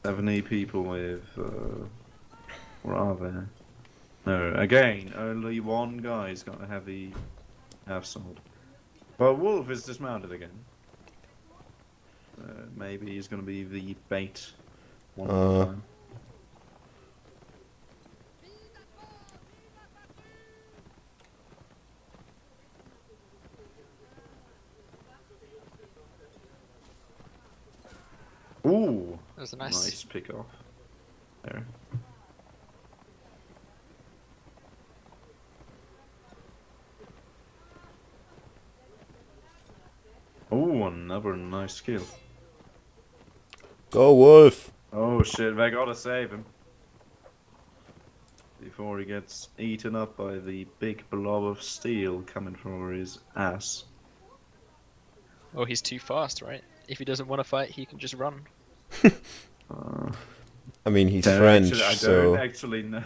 70 people with, what are there? No, again, only one guy's got a heavy half-sword. But Wolf is dismounted again. Maybe he's gonna be the bait one more time. Ooh! That was a nice pick off. There. Ooh, another nice kill. Go Wolf! Oh shit, they gotta save him. Before he gets eaten up by the big blob of steel coming from his ass. Oh, he's too fast, right? If he doesn't want to fight, he can just run. I mean, he's French, I so... don't actually know.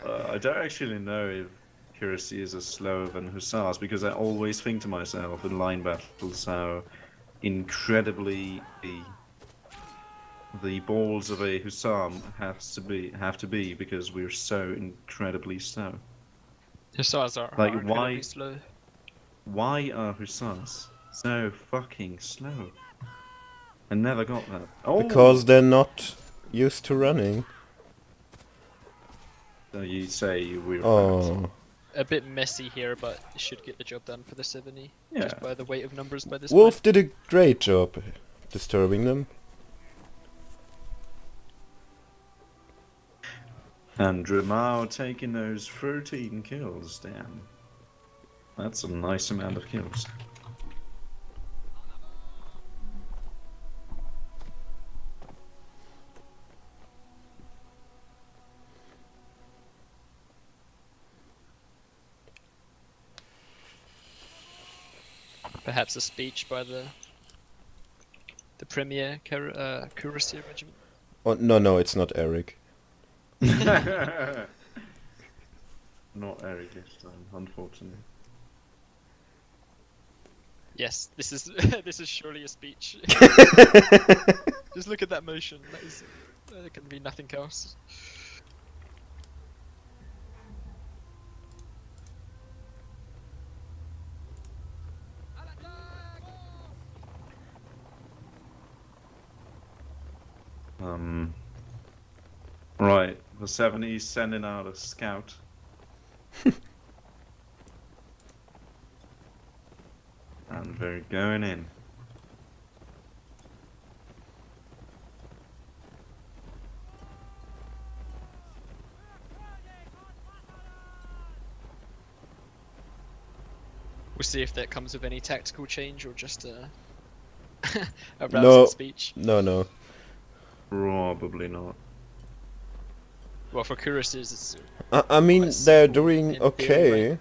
I don't actually know if cuirassiers are slower than hussars, because I always think to myself in line battles how incredibly the balls of a hussar have to be because we're so incredibly slow. Hussars are Like, incredibly slow. Why are hussars so fucking slow? I never got that. Oh! Because they're not used to running. So you say we're fast. Oh. A bit messy here, but should get the job done for the 70. Yeah. Just by the weight of numbers by this Wolf point. did a great job disturbing them. And Dramao taking those 13 kills, damn. That's a nice amount of kills. Perhaps a speech by the premier Husaren-Regiment. Oh, no, it's not Eric. Not Eric this time, unfortunately. Yes, this is this is surely a speech. Just look at that motion. That is, there can be nothing else. Right, the 70's sending out a scout. And they're going in. We'll see if that comes with any tactical change or just a rousing No. speech. No. Probably not. Well, for Cuirassiers, it's I mean, quite they're simple doing in theory, okay. right?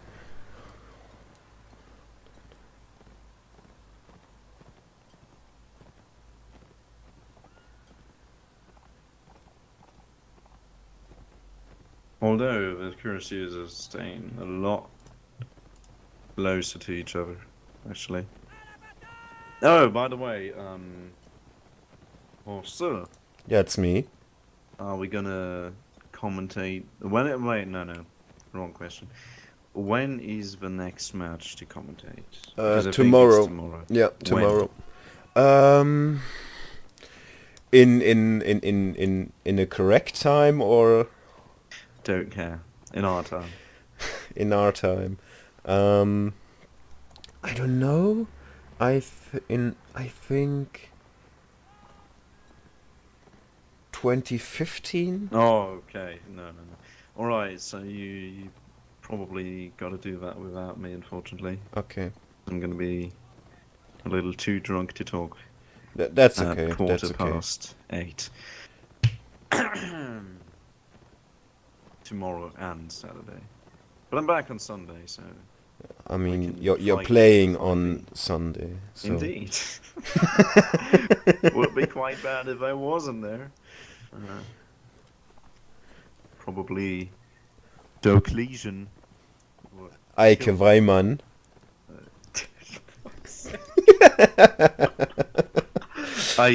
Although the cuirassiers are staying a lot closer to each other, actually. Oh, by the way, Horstel, Yeah, it's me. are we gonna commentate? Wait, no, wrong question. When is the next match to commentate? Because I think it's Tomorrow. tomorrow. Yeah, When? tomorrow. In a correct time or Don't care. In our time. in our time? I don't know. I think 2015. Oh, okay. No. Alright, so you probably got to do that without me, unfortunately. Okay. I'm gonna be a little too drunk to talk. That's okay. Quarter That's okay. past 8. Tomorrow and Saturday. But I'm back on Sunday, so... I mean, can you're fight playing for on fighting. Sunday. So. Indeed. Would be quite bad if I wasn't there. Probably Diocletian. Eike Weimann.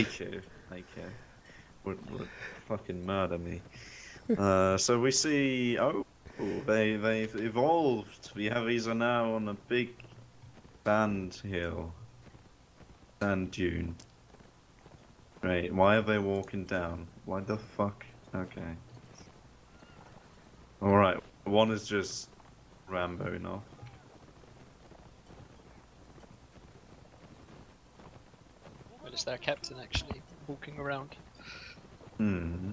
Thank you. Would fucking murder me. So we see. Oh, they've evolved. The heavies are now on a big sand hill, sand dune. Right. Why are they walking down? Why the fuck? Okay. All right. One is just Ramboing off. Well, it's their captain actually walking around. Hmm.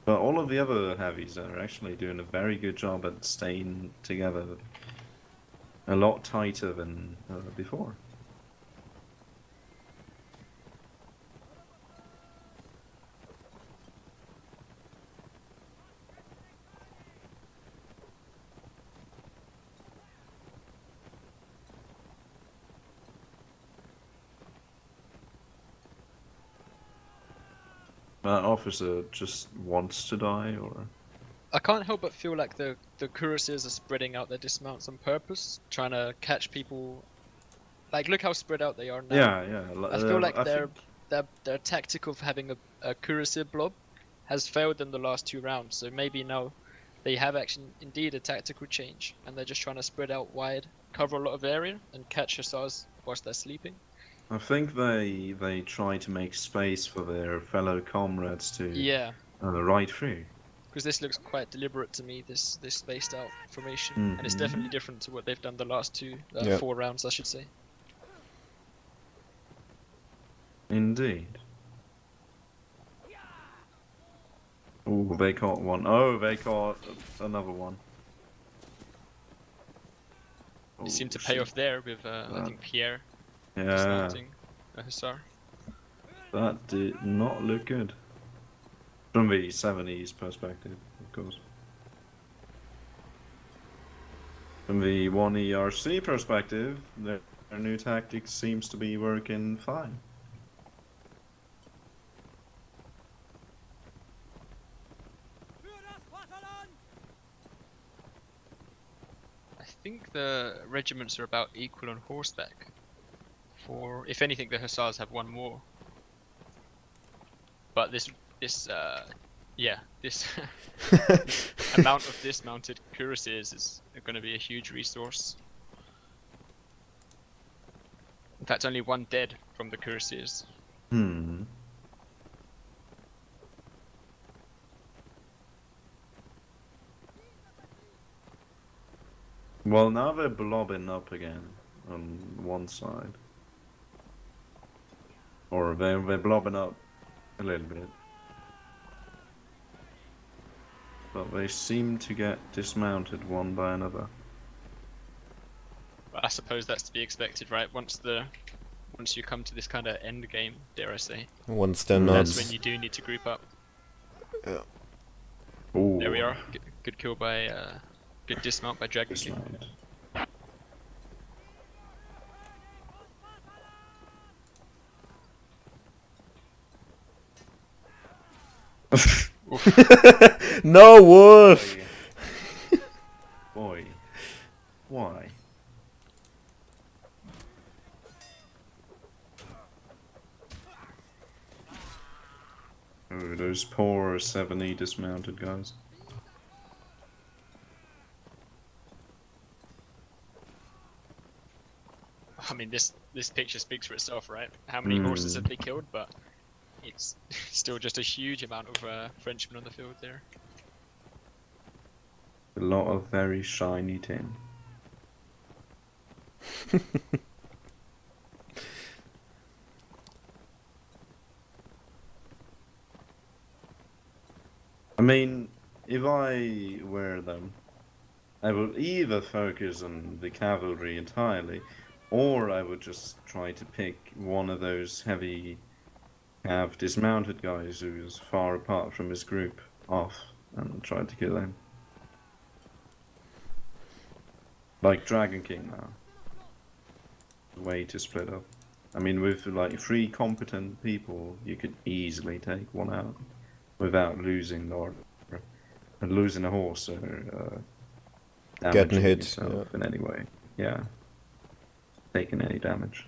But all of the other heavies are actually doing a very good job at staying together. A lot tighter than before. That officer just wants to die, or? I can't help but feel like the cuirassiers are spreading out their dismounts on purpose, trying to catch people. Like, look how spread out they are now. Yeah. I feel like I their think tactic of having a cuirassier blob has failed in the last 2 rounds. So maybe now they have actually indeed a tactical change, and they're just trying to spread out wide, cover a lot of area, and catch hussars whilst they're sleeping. I think they try to make space for their fellow comrades to Yeah, ride through. because this looks quite deliberate to me. This spaced out formation, and it's Mhm. definitely different to what they've done the last 2, Yeah. 4 rounds, I should say. Indeed. Oh, they caught one. Oh, they caught another one. You Oh, seem to pay shit. off there with, I think, Pierre Yeah, dismounting a hussar. that did not look good. From the 70s perspective, of course. From the 1 ERC perspective, their new tactics seems to be working fine. I think the regiments are about equal on horseback. For if anything, the hussars have 1 more. But this amount of dismounted cuirassiers is going to be a huge resource. In fact, only 1 dead from the cuirassiers. Hmm. Well, now they're blobbing up again on one side. Or they're blobbing up a little bit. But they seem to get dismounted one by another. But I suppose that's to be expected, right? Once you come to this kind of end game, dare I say, Once they're Mm, not. that's when you do need to group up. Yeah. Ooh, There we are. Good kill by, good dismount by Dragon King. dismount. No, Wolf! Boy. Why? Oh, those poor 70 dismounted guys. I mean, this picture speaks for itself, right? How many horses have they killed? But it's still just a huge amount of Frenchmen on the field there. A lot of very shiny tin. I mean, if I were them, I would either focus on the cavalry entirely, or I would just try to pick one of those heavy cav dismounted guys who's far apart from his group off and try to kill him. Like Dragon King now. Way to split up. I mean, with like 3 competent people, you could easily take one out without losing losing a horse or damaging hit, yourself yeah. in any way. Yeah, taking any damage.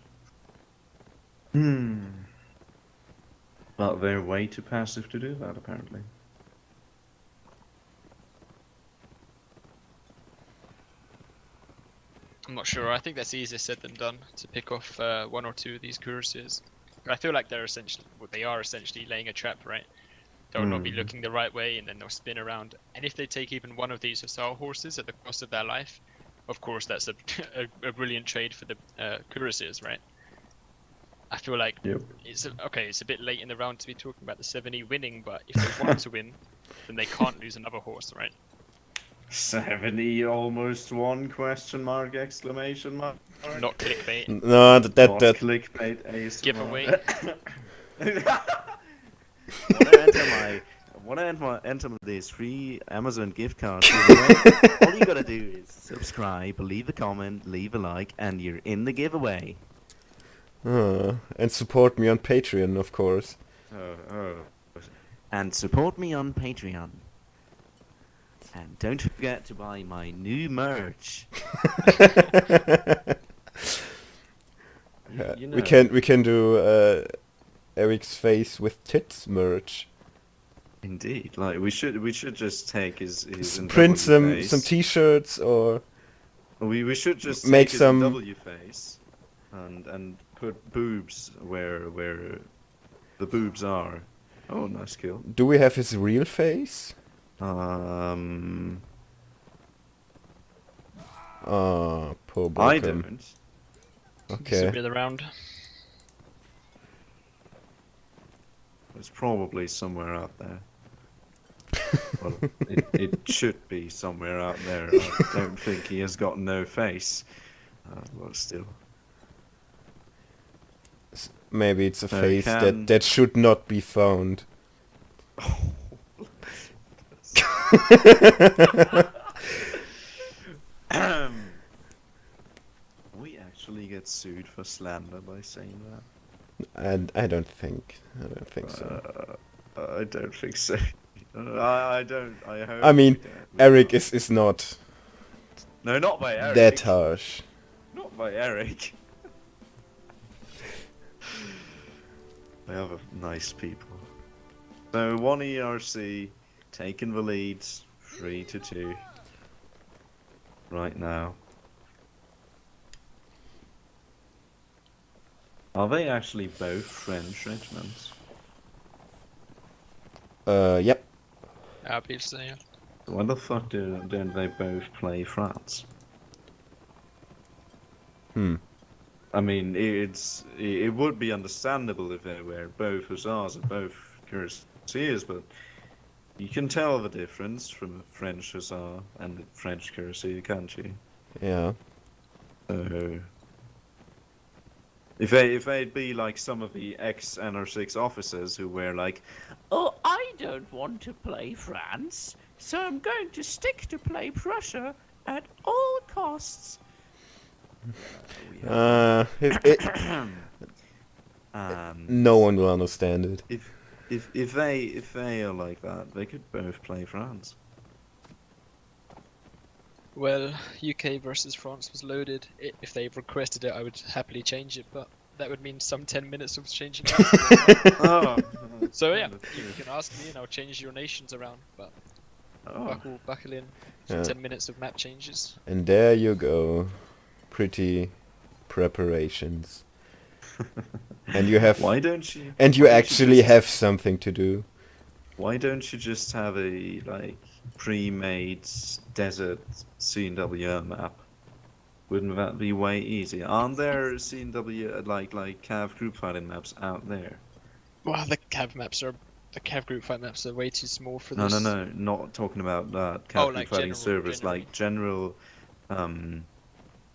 Hmm. But they're way too passive to do that, apparently. I'm not sure. I think that's easier said than done to pick off one or two of these cuirassiers. I feel like they're essentially, well, they are essentially laying a trap, right? They'll not be looking the right way, and then they'll spin around. And if they take even one of these Hussar horses at the cost of their life, of course that's a brilliant trade for the cuirassiers, right? I feel like it's a bit late in the round to be talking about the 70 winning, but if they want to win, then they can't lose another horse, right? 70 almost won, question mark, exclamation mark. Not clickbait. No, Not that clickbait, ASMR. Giveaway. Wanna enter this free Amazon gift card giveaway? All you gotta do is subscribe, leave a comment, leave a like, and you're in the giveaway. and support me on Patreon, of course. And support me on Patreon. And don't forget to buy my new merch. You know. We can do Eric's face with tits merch. Indeed, like we should just take his Print NW some face. T-shirts, or We should just make take some his W face and put boobs where the boobs are. Oh, nice kill. do we have his real face? Ah, Poor I Bokum. don't. Okay. This the round. It's probably somewhere out there. Well, it should be somewhere out there. I don't think he has got no face. But still. Maybe it's a So face can- that should not be found. We actually get sued for slander by saying that. And I don't think so. I don't think so. I don't. I hope. I mean, we don't. Eric is not No, not by Eric. that harsh. Not by Eric. They are nice people. So 1 ERC taking the leads 3-2 right now. Are they actually both French regiments? Yep. I believe so, yeah. Why the fuck don't they both play France? I mean, it would be understandable if they were both Hussars and both Cuirassiers, but you can tell the difference from a French Hussar and a French Cuirassier, can't you? Yeah. So, if they'd be like some of the ex-NR6 officers who were like, "Oh, I don't want to play France, so I'm going to stick to play Prussia at all costs." No one will understand it. If they are like that, they could both play France. Well, UK versus France was loaded. If they requested it, I would happily change it, but that would mean some 10 minutes of changing it. Oh. So yeah, you can ask me and I'll change your nations around, but Oh. buckle in for Yeah. 10 minutes of map changes. And there you go. Pretty preparations. And you have Why don't you? and you why don't actually just- have something to do. Why don't you just have a pre-made desert CNWL map? Wouldn't that be way easier? Aren't there CNW like Cav group fighting maps out there? Well, the Cav group fight maps are way too small for No, this. no, not talking about that. Cav Oh, group like fighting general- servers, generally. like general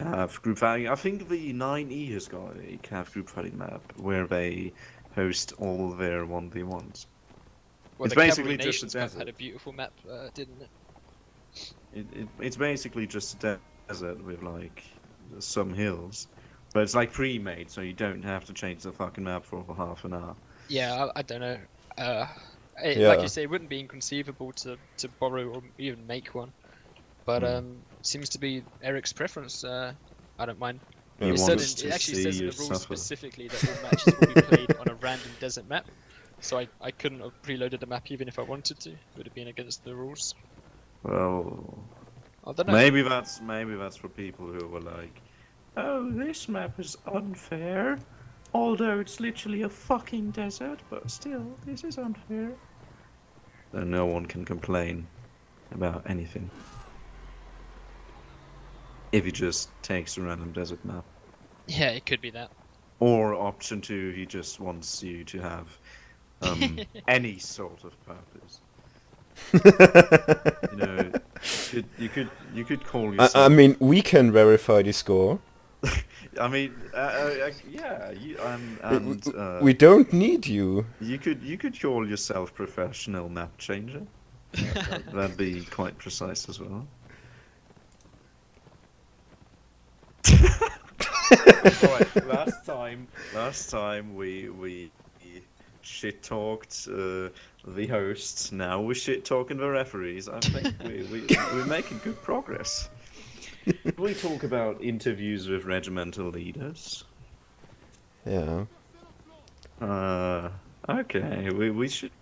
Cav group fighting. I think the 9E has got a Cav group fighting map where they host all their 1v1s. Well, It's the basically Cavalry just a Nations Cup desert. had a beautiful map, didn't it? It's basically just a desert with like some hills, but it's like pre-made, so you don't have to change the fucking map for half an hour. Yeah, I don't know. Yeah. Like you say, it wouldn't be inconceivable to borrow or even make one, but seems to be Eric's preference. I don't mind. You It, want said us it to actually see says in you the rules suffer. specifically that all matches will be played on a random desert map. So I couldn't have preloaded the map even if I wanted to. It would have been against the rules. Well, I don't know. maybe that's for people who were like, oh, this map is unfair. Although it's literally a fucking desert, but still, this is unfair. Then no one can complain about anything. If he just takes a random desert map. Yeah, it could be that. Or option 2, he just wants you to have any sort of purpose. You know, you could call yourself. I mean, we can verify the score. I mean, yeah, We don't need you. you could call yourself professional map changer. That'd be quite precise as well. Right, last time we shit talked the hosts. Now we're shit talking the referees. I think we're making good progress. We talk about interviews with regimental leaders. Yeah. Okay. We should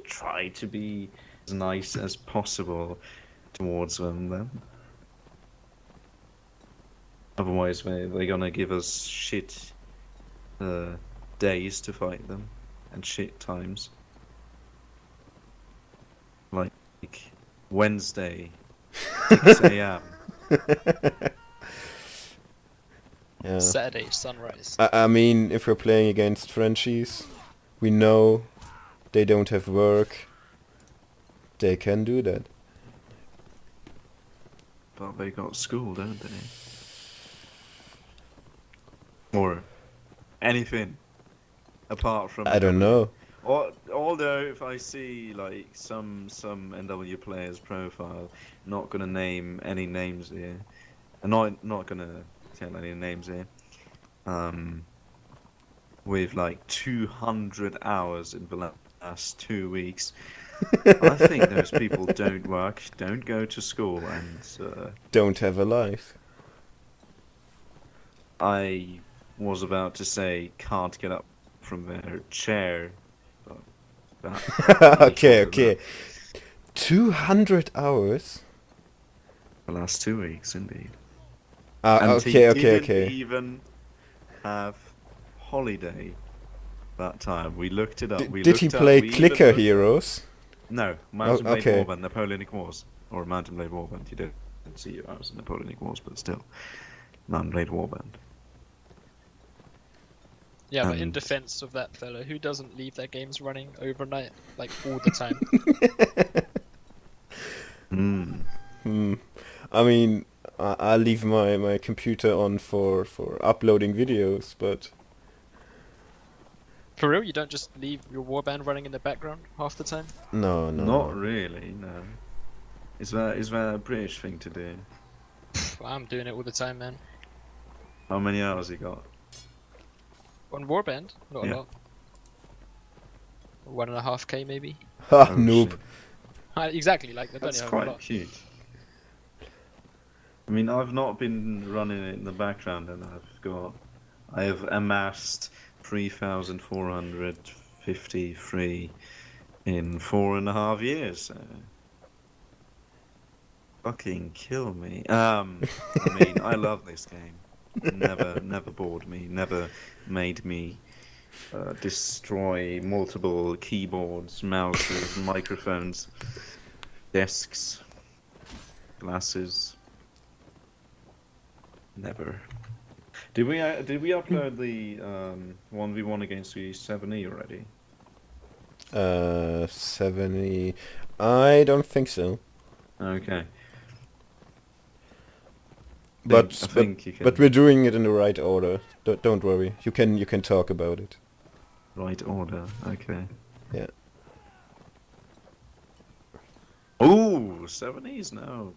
try to be as nice as possible towards them then. Otherwise, they're gonna give us shit days to fight them and shit times. Like Wednesday, 6 a.m. Yeah. Saturday sunrise. I mean, if we're playing against Frenchies, we know they don't have work. They can do that. But they got school, don't they? Or anything apart from. I don't know. Although if I see like some NW players' profile, not gonna name any names here, and not gonna tell any names here. With like 200 hours in the last 2 weeks, I think those people don't work, don't go to school, and Don't have a life. I was about to say can't get up from their chair. But Okay. 200 hours? The last 2 weeks, indeed. And he didn't even have holiday that time. We looked it up. Did he play Clicker Heroes? No, Mountain Blade okay. Warband, Napoleonic Wars. Or Mountain Blade Warband. You didn't see I was in Napoleonic Wars, but still. Mountain Blade Warband. Yeah, but in defense of that fella, who doesn't leave their games running overnight, like all the time? I mean, I leave my computer on for uploading videos, but... For real, you don't just leave your warband running in the background half the time? No. Not really, no. Is that a British thing to do? I'm doing it all the time, man. How many hours you got? On warband? Not Yeah. a lot. 1.5k maybe? Ha, Oh, noob. shit. Exactly, like, I don't That's have a quite lot. huge. I mean, I've not been running it in the background, and I have amassed 3,453 in 4.5 years. So. Fucking kill me. I mean, I love this game. Never bored me. Never made me destroy multiple keyboards, mouses, microphones, desks, glasses. Never. Did we upload the 1v1 against the 7E already? 70... I don't think so. Okay. But I think you can. But we're doing it in the right order. Don't worry. You can talk about it. Right order. Okay. Yeah. Ooh, 7Es now.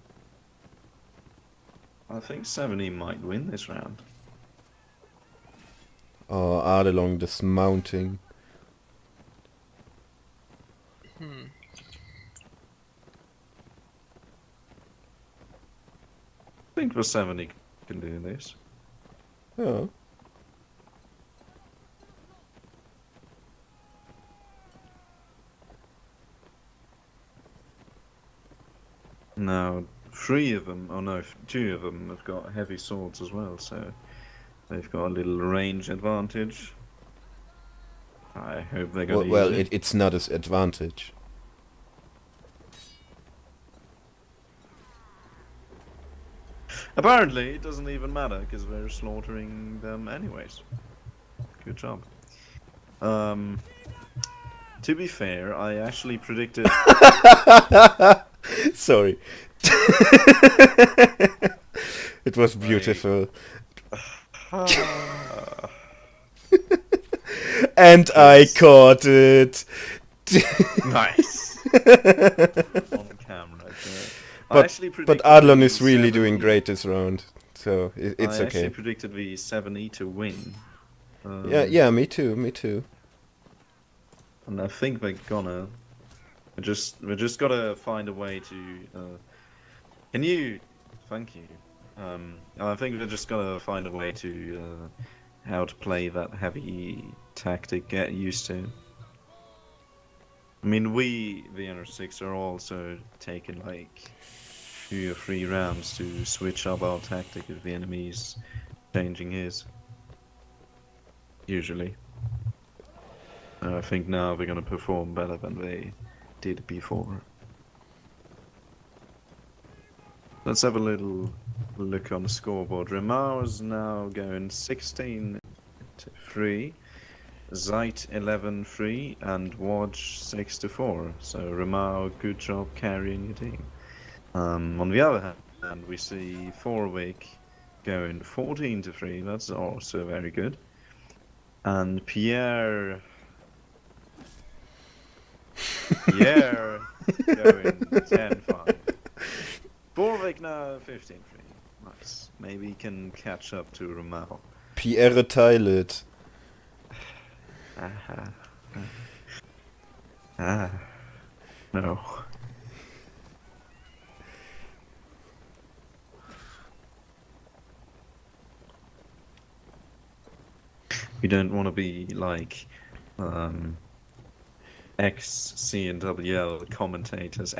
I think 7E might win this round. Oh, Adelong dismounting. I think the 7E can do this. Oh. now 3 of them, oh no, 2 of them have got heavy swords as well, so they've got a little range advantage. I hope they're gonna Well, use it. it's not as advantage. Apparently, it doesn't even matter because we're slaughtering them anyways. Good job. To be fair, I actually predicted. Sorry. It was beautiful. And I caught it. Nice. On camera. I actually But predicted Adlon the is really 7E. doing great this round, so it's I okay. actually predicted the 7E to win. Yeah, me too. And I think they're gonna. We just gotta find a way to. Can you? Thank you. I think we're just gotta find a way to how to play that heavy tactic. Get used to. I mean, we the NR6 are also taking like 2 or 3 rounds to switch up our tactic if the enemy's changing his. Usually. I think now they're gonna perform better than they did before. Let's have a little look on the scoreboard. Remar is now going 16-3, Zeit 11-3, and Wodge 6-4. So Remar, good job carrying your team. On the other hand, we see Forwick going 14-3. That's also very good. And Pierre going 10-5. Borvik now 15-3. Nice. Maybe he can catch up to Ramal. Pierre Tylet. No. We don't want to be like ex-CNWL commentators,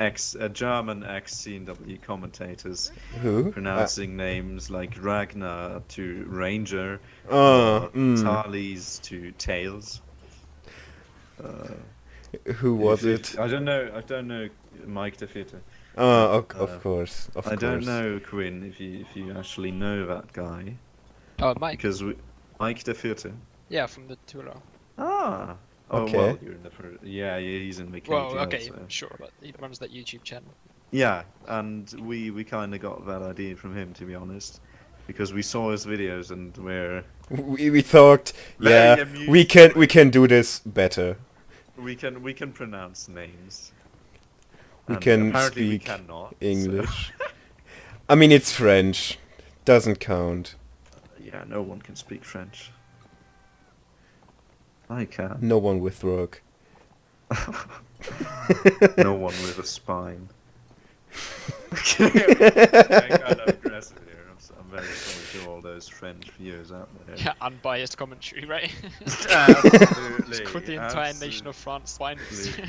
German ex-CNW commentators, Who? pronouncing names like Ragnar to Ranger, Tarles to Tails. Who was it? I don't know Mike the Fitter. Of course. I don't know Quinn if you actually know that guy. Oh, Mike. Because Mike the Fitter. Yeah, from the Tula. Ah. Oh Okay. well, you're in the first. Yeah, he's in the KGL. Well, okay, So. sure, but he runs that YouTube channel. Yeah, and we kind of got that idea from him, to be honest, because we saw his videos and we thought, yeah, amused we can do this better. we can pronounce names. We And can apparently we speak cannot, English. I mean, it's French. Doesn't count. So, yeah, no one can speak French. I can. No one with work. No one with a spine. I'm kind of aggressive here. I'm very sorry to all those French viewers out there. Yeah, unbiased commentary, right? Absolutely. It's called the entire nation of France finest.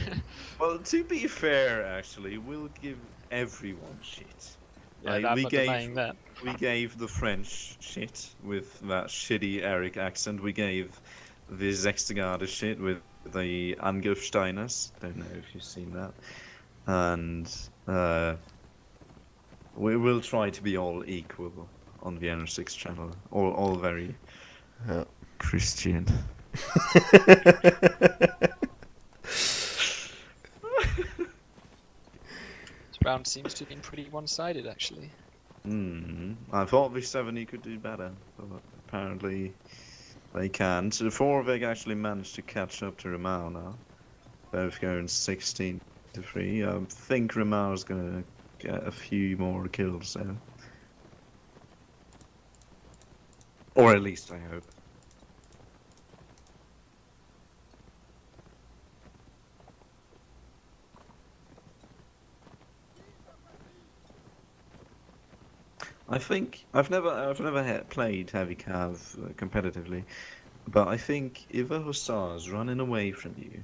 Well, to be fair, actually, we'll give everyone shit. Yeah, Like, I'm not denying that. We gave the French shit with that shitty Eric accent. We gave the Zextegade shit with the Angriffsteiners. Don't know if you've seen that. And we will try to be all equal on the NR6 channel. All very Christian. This round seems to have been pretty one-sided, actually. I thought the 7E could do better, but apparently they can. So Forvig actually managed to catch up to Ramal now. Both going 16-3. I think Ramal's gonna get a few more kills there. Or at least I hope. I think I've never played heavy cav competitively, but I think if a hussar's running away from you,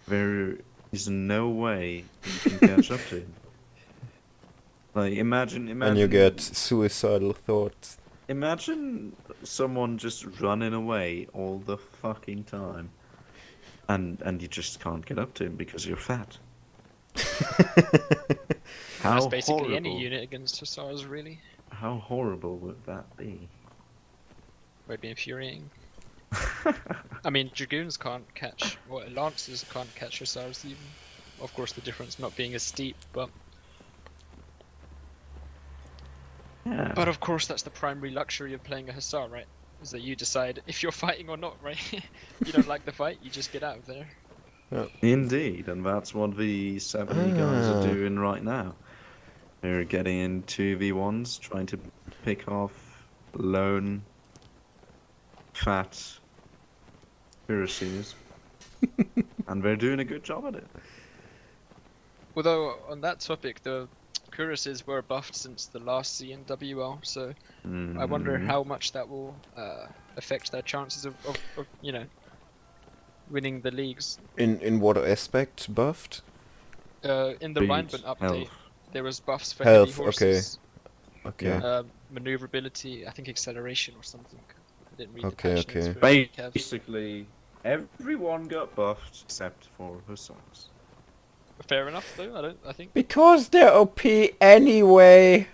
there is no way you can catch up to him. Like imagine, And you get suicidal thoughts. imagine someone just running away all the fucking time, and you just can't get up to him because you're fat. How That's basically horrible! any unit against Hussars, really. How horrible would that be? Would be infuriating. I mean, Dragoons can't catch, or Lancers can't catch Hussars even. Of course, the difference not being as steep, but Yeah. but of course that's the primary luxury of playing a Hussar, right? Is that you decide if you're fighting or not, right? You don't like the fight, you just get out of there. Indeed, and that's what the 70 guys are Ah. doing right now. They're getting in 2v1s, trying to pick off lone, fat cuirassiers. And they're doing a good job at it. Although on that topic, the cuirasses were buffed since the last CNWL, so I wonder how much that will affect their chances of you know, winning the leagues. In what aspect buffed? In the Speed, Rheinbund update, health. there was buffs for Health, heavy horses, Okay. maneuverability, I think acceleration or something. I didn't read Okay, the patch notes okay. for heavy calves. Basically, everyone got buffed except for Hussars. Fair enough, though. I think. Because they're OP anyway.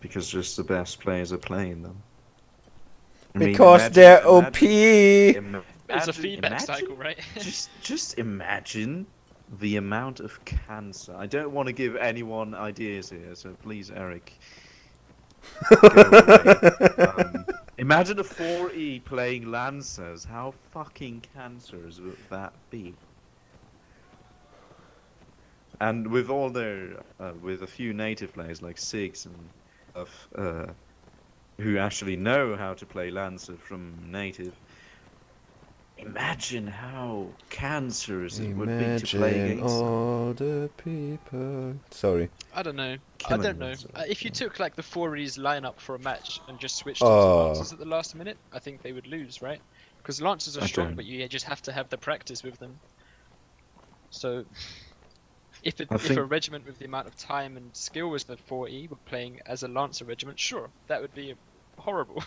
Because just the best players are playing them. I mean, Because imagine- they're OP. It's a feedback cycle, right? just imagine the amount of cancer. I don't want to give anyone ideas here, so please, Eric, go away. Imagine a 4E playing Lancers. How fucking cancerous would that be? And with all their, with a few native players like Sigs and who actually know how to play Lancer from native, imagine how cancerous it would be to play Imagine against them. all the people. Sorry. I don't know. Killing I don't know. themselves. If you took like the 4Es lineup for a match and just switched them Oh. to Lancers at the last minute, I think they would lose, right? Because Lancers are I strong, don't. but you just have to have the practice with them. So, if I a think- regiment with the amount of time and skill was the 4E were playing as a Lancer regiment, sure, that would be horrible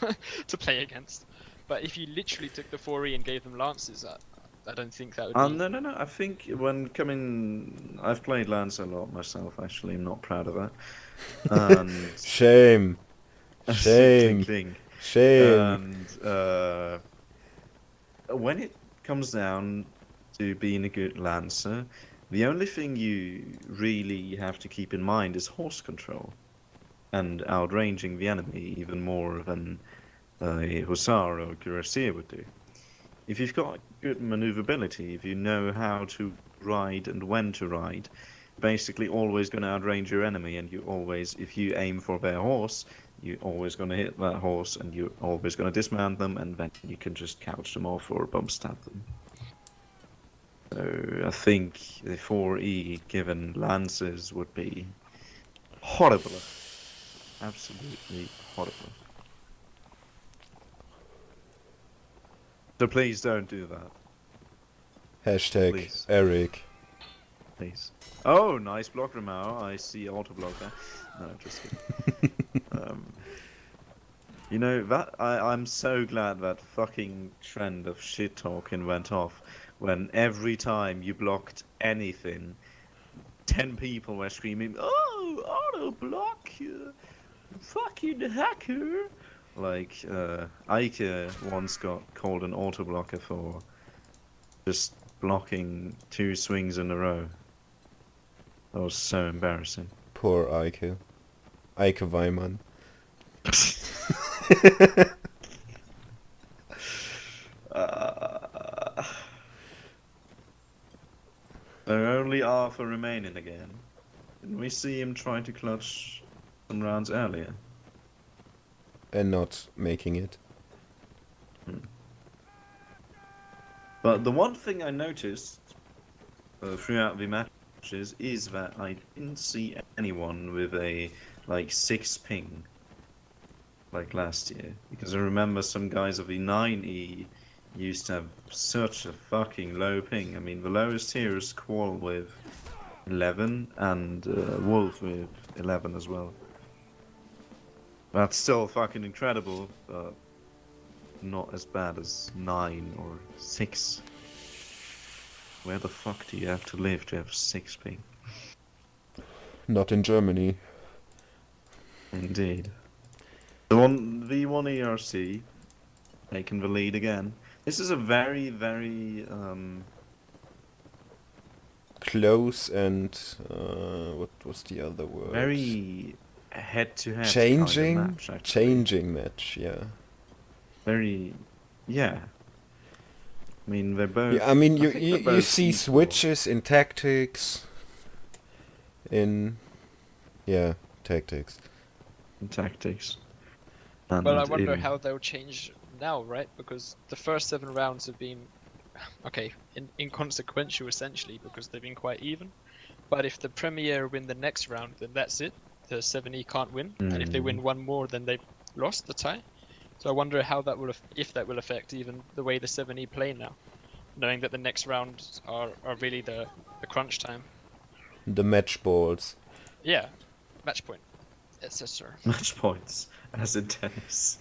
to play against. But if you literally took the 4E and gave them Lancers, I don't think that would be... No. I think when coming, I've played Lancer a lot myself. Actually, I'm not proud of that. And Shame. Cling, Shame. cling. Shame. And when it comes down to being a good Lancer, the only thing you really have to keep in mind is horse control and outranging the enemy even more than a Hussar or Cuirassier would do. If you've got good maneuverability, if you know how to ride and when to ride, basically always going to outrange your enemy, and you always, if you aim for their horse, you're always going to hit that horse, and you're always going to dismount them, and then you can just couch them off or bump stab them. So I think the 4E given Lancers would be horrible. Absolutely horrible. So please don't do that, Hashtag Please. Eric. please. Oh, nice block, Ramao. I see auto block there. No, just kidding. You know, that I'm so glad that fucking trend of shit talking went off when every time you blocked anything, 10 people were screaming, "Oh, auto block, fucking hacker!" Like, Ike once got called an auto blocker for just blocking 2 swings in a row. That was so embarrassing. Poor Eike. Eike Weimann. There only Arthur remaining again. Didn't we see him trying to clutch some rounds earlier? And not making it. But the one thing I noticed throughout the matches is that I didn't see anyone with a like 6 ping like last year, because I remember some guys of the 9E used to have such a fucking low ping. I mean, the lowest here is Squall with 11 and Wolf with 11 as well. That's still fucking incredible, but not as bad as 9 or 6. Where the fuck do you have to live to have 6 ping? Not in Germany. Indeed. The one V1 ERC taking the lead again. This is a very, very Close and what was the other word? very head-to-head changing, kind of match. Actually. changing match. Yeah. Very, yeah. I mean, they're both. Yeah, I mean, you think they're you both see equal switches in tactics. Tactics. in tactics. And Well, I wonder in- how they'll change now, right? Because the first 7 rounds have been, okay, inconsequential essentially because they've been quite even. But if the Premier win the next round, then that's it. The 7E can't win, and if they win one more, then they've lost the tie. So I wonder how that will, if that will affect even the way the 7E play now, knowing that the next rounds are really the crunch time. The match balls. Yeah, match point, etc. match points, as in tennis.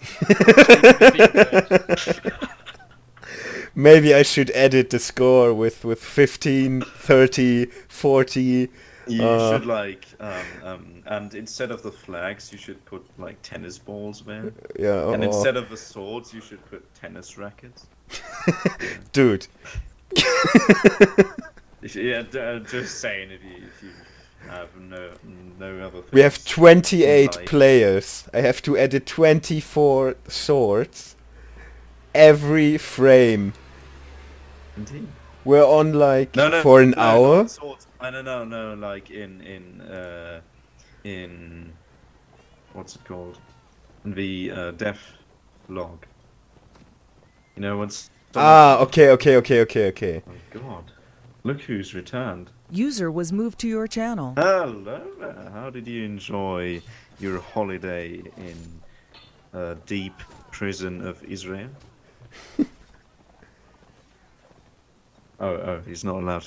Maybe I should edit the score with 15, 30, 40. You should like, and instead of the flags, you should put like tennis balls there. Yeah. And instead of the swords, you should put tennis rackets. Dude. Just saying if you have no other things. We have 28 Like- players. I have to edit 24 swords. Every frame. Indeed. We're on like No, for an no, hour. not swords. No, like in what's it called? In the def log. You know what's? Okay. Oh God! Look who's returned. User was moved to your channel. Hello there. How did you enjoy your holiday in deep prison of Israel? Oh, he's not allowed